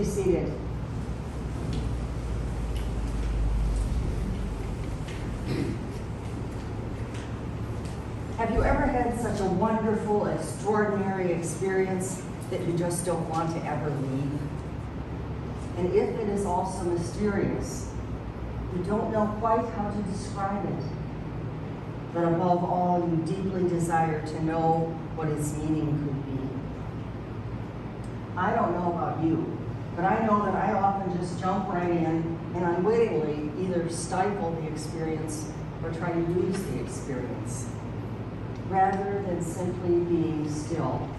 be seated. Have you ever had such a wonderful, extraordinary experience that you just don't want to ever leave? And if it is also mysterious, you don't know quite how to describe it, but above all, you deeply desire to know what its meaning could be. I don't know about you, but I know that I often just jump right in and unwittingly either stifle the experience or try to lose the experience, rather than simply being still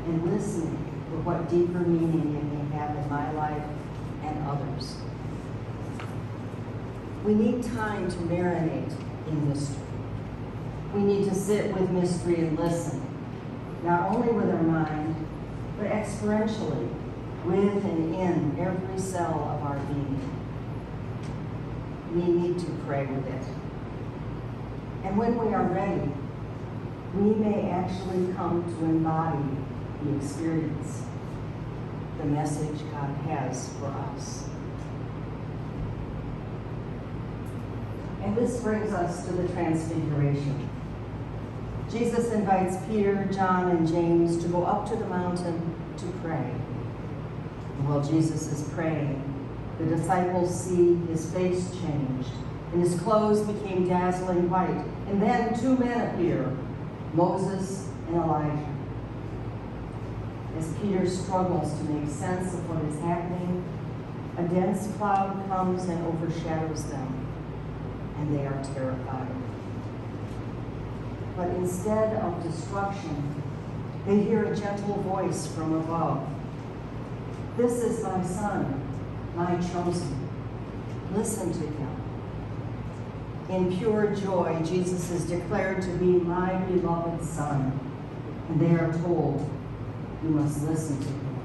and listening for what deeper meaning it may have in my life and others. We need time to marinate in mystery. We need to sit with mystery and listen, not only with our mind, but experientially, with and in every cell of our being. We need to pray with it. And when we are ready, we may actually come to embody the experience, the message God has for us. And this brings us to the Transfiguration. Jesus invites Peter, John, and James to go up to the mountain to pray. And while Jesus is praying, the disciples see his face changed, and his clothes became dazzling white. And then two men appear, Moses and Elijah. As Peter struggles to make sense of what is happening, a dense cloud comes and overshadows them, and they are terrified. But instead of destruction, they hear a gentle voice from above. "This is my son, my chosen. Listen to him." In pure joy, Jesus is declared to be my beloved son, and they are told, "You must listen to him."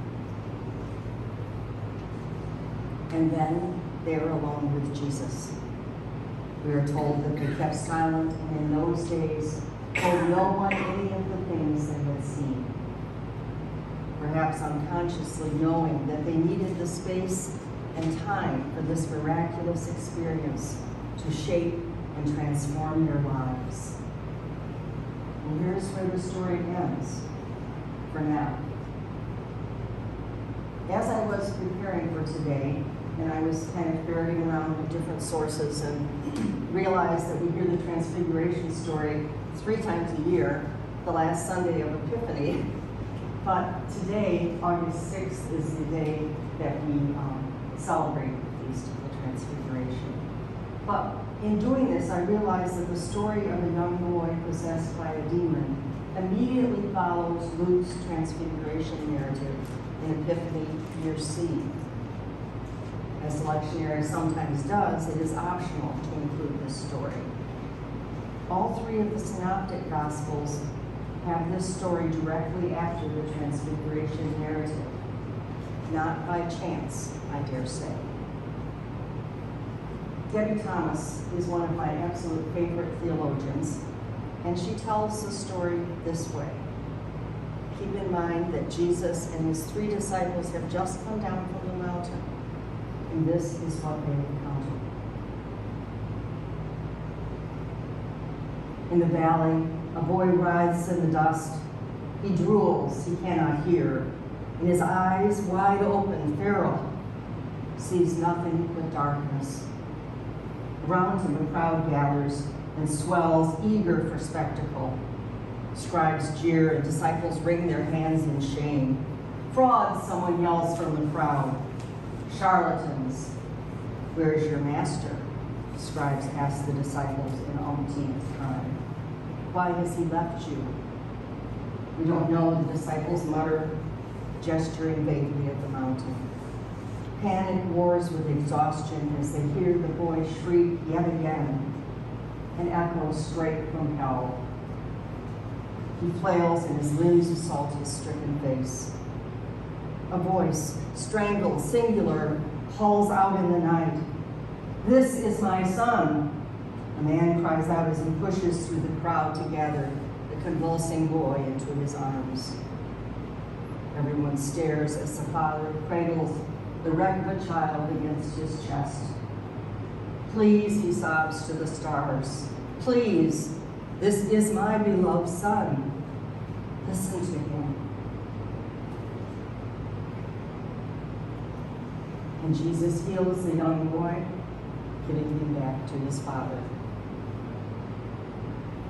And then they are alone with Jesus. We are told that they kept silent, and in those days told no one any of the things they had seen, perhaps unconsciously knowing that they needed the space and time for this miraculous experience to shape and transform their lives. And here's where the story ends for now. As I was preparing for today, and I was kind of ferreting around with different sources and realized that we hear the Transfiguration story 3 times a year, the last Sunday of Epiphany. But today, August 6th, is the day that we celebrate the Feast of the Transfiguration. But in doing this, I realized that the story of a young boy possessed by a demon immediately follows Luke's Transfiguration narrative in Epiphany Year C. As the lectionary sometimes does, it is optional to include this story. All 3 of the synoptic Gospels have this story directly after the Transfiguration narrative. Not by chance, I dare say. Debbie Thomas is one of my absolute favorite theologians, and she tells the story this way. Keep in mind that Jesus and his 3 disciples have just come down from the mountain, and this is what they encountered. In the valley, a boy writhes in the dust. He drools, he cannot hear. In his eyes, wide open, feral, sees nothing but darkness. Around him, a crowd gathers and swells, eager for spectacle. Scribes jeer and disciples wring their hands in shame. Frauds, someone yells from the crowd. Charlatans, where is your master? Scribes ask the disciples in umpteenth time. Why has he left you? We don't know, the disciples mutter, gesturing vaguely at the mountain. Panic wars with exhaustion as they hear the boy shriek yet again, an echo straight from hell. He flails and his limbs assault his stricken face. A voice, strangled, singular, calls out in the night, "This is my son." A man cries out as he pushes through the crowd to gather the convulsing boy into his arms. Everyone stares as the father cradles the wreck of a child against his chest. Please, he sobs to the stars, please, this is my beloved son. Listen to him. And Jesus heals the young boy, giving him back to his father.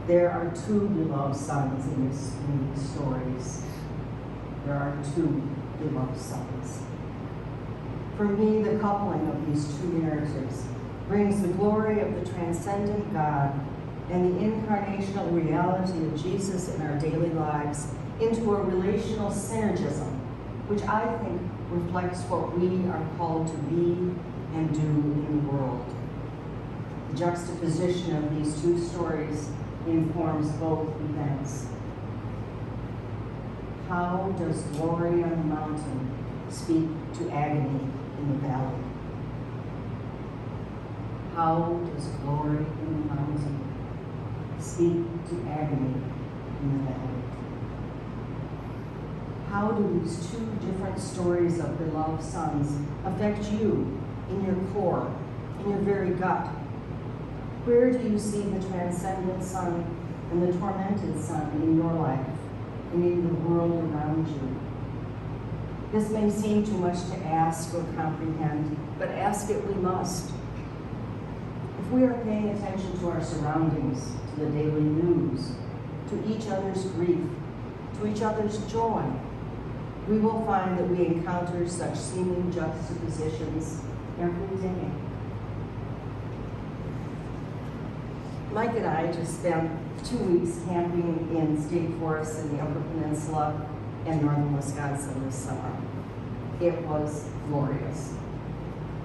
There are two beloved sons in these stories. There are two beloved sons. For me, the coupling of these two narratives brings the glory of the transcendent God and the incarnational reality of Jesus in our daily lives into a relational synergism, which I think reflects what we are called to be and do in the world. The juxtaposition of these two stories informs both events. How does glory on the mountain speak to agony in the valley? How does glory in the mountain speak to agony in the valley? How do these two different stories of beloved sons affect you in your core, in your very gut? Where do you see the transcendent son and the tormented son in your life and in the world around you? This may seem too much to ask or comprehend, but ask it we must. If we are paying attention to our surroundings, to the daily news, to each other's grief, to each other's joy, we will find that we encounter such seeming juxtapositions every day. Mike and I just spent 2 weeks camping in state forests in the Upper Peninsula and northern Wisconsin this summer. It was glorious.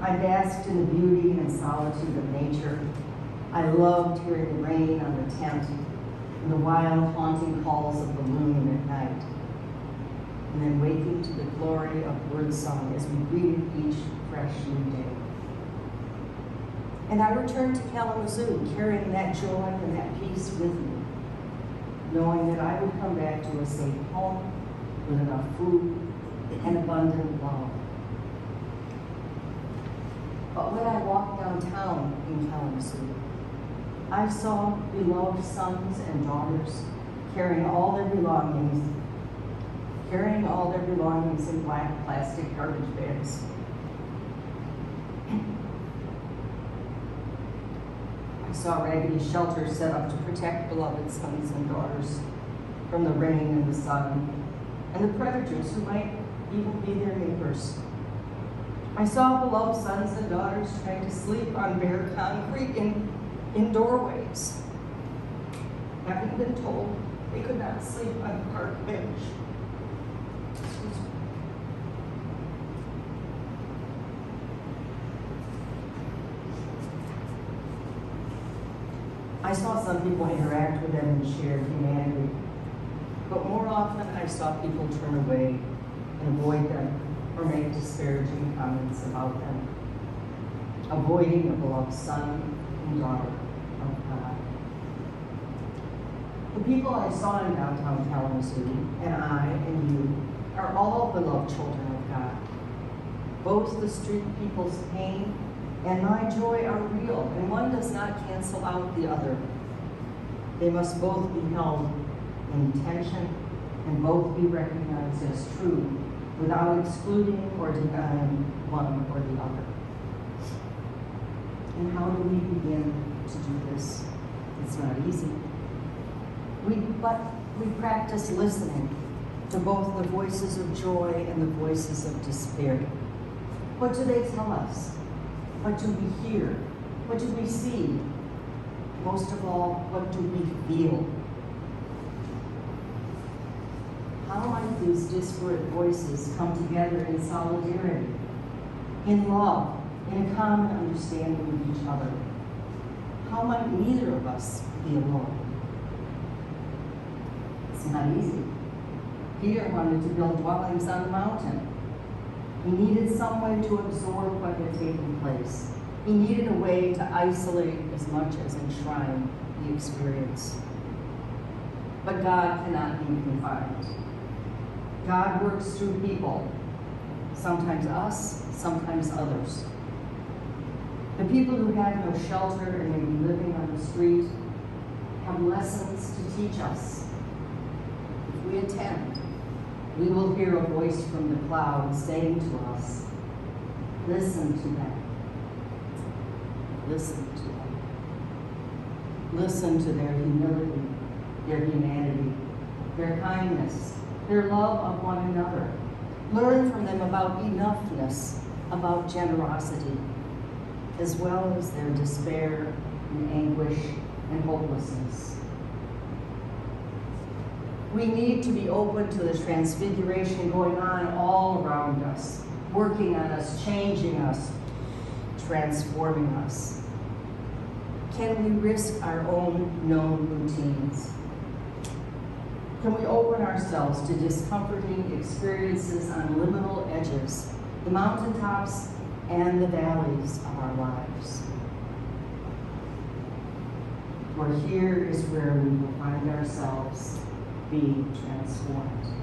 I basked in the beauty and solitude of nature. I loved hearing the rain on the tent and the wild, haunting calls of the loon at night, and then waking to the glory of birdsong as we greeted each fresh new day. And I returned to Kalamazoo carrying that joy and that peace with me, knowing that I would come back to a safe home with enough food and abundant love. But when I walked downtown in Kalamazoo, I saw beloved sons and daughters carrying all their belongings in black plastic garbage bags. I saw raggedy shelters set up to protect beloved sons and daughters from the rain and the sun, and the predators who might even be their neighbors. I saw beloved sons and daughters trying to sleep on bare concrete in doorways, having been told they could not sleep on the park bench. I saw some people interact with them and share humanity, but more often I saw people turn away and avoid them or make disparaging comments about them, avoiding a beloved son and daughter of God. The people I saw in downtown Kalamazoo, and I and you, are all beloved children of God. Both the street people's pain and my joy are real, and one does not cancel out the other. They must both be held in tension and both be recognized as true without excluding or denying one or the other. And how do we begin to do this? It's not easy. But we practice listening to both the voices of joy and the voices of despair. What do they tell us? What do we hear? What do we see? Most of all, what do we feel? How might these disparate voices come together in solidarity, in love, in a common understanding of each other? How might neither of us be alone? It's not easy. Peter wanted to build dwellings on the mountain. He needed some way to absorb what had taken place. He needed a way to isolate as much as enshrine the experience. But God cannot be confined. God works through people. sometimes us, sometimes others. The people who have no shelter and may be living on the street have lessons to teach us. If we attend, we will hear a voice from the cloud saying to us, listen to them. Listen to them. Listen to their humility, their humanity, their kindness, their love of one another. Learn from them about enoughness, about generosity, as well as their despair and anguish and hopelessness. We need to be open to the transfiguration going on all around us, working on us, changing us, transforming us. Can we risk our own known routines? Can we open ourselves to discomforting experiences on liminal edges, the mountaintops and the valleys of our lives? For here is where we will find ourselves being transformed.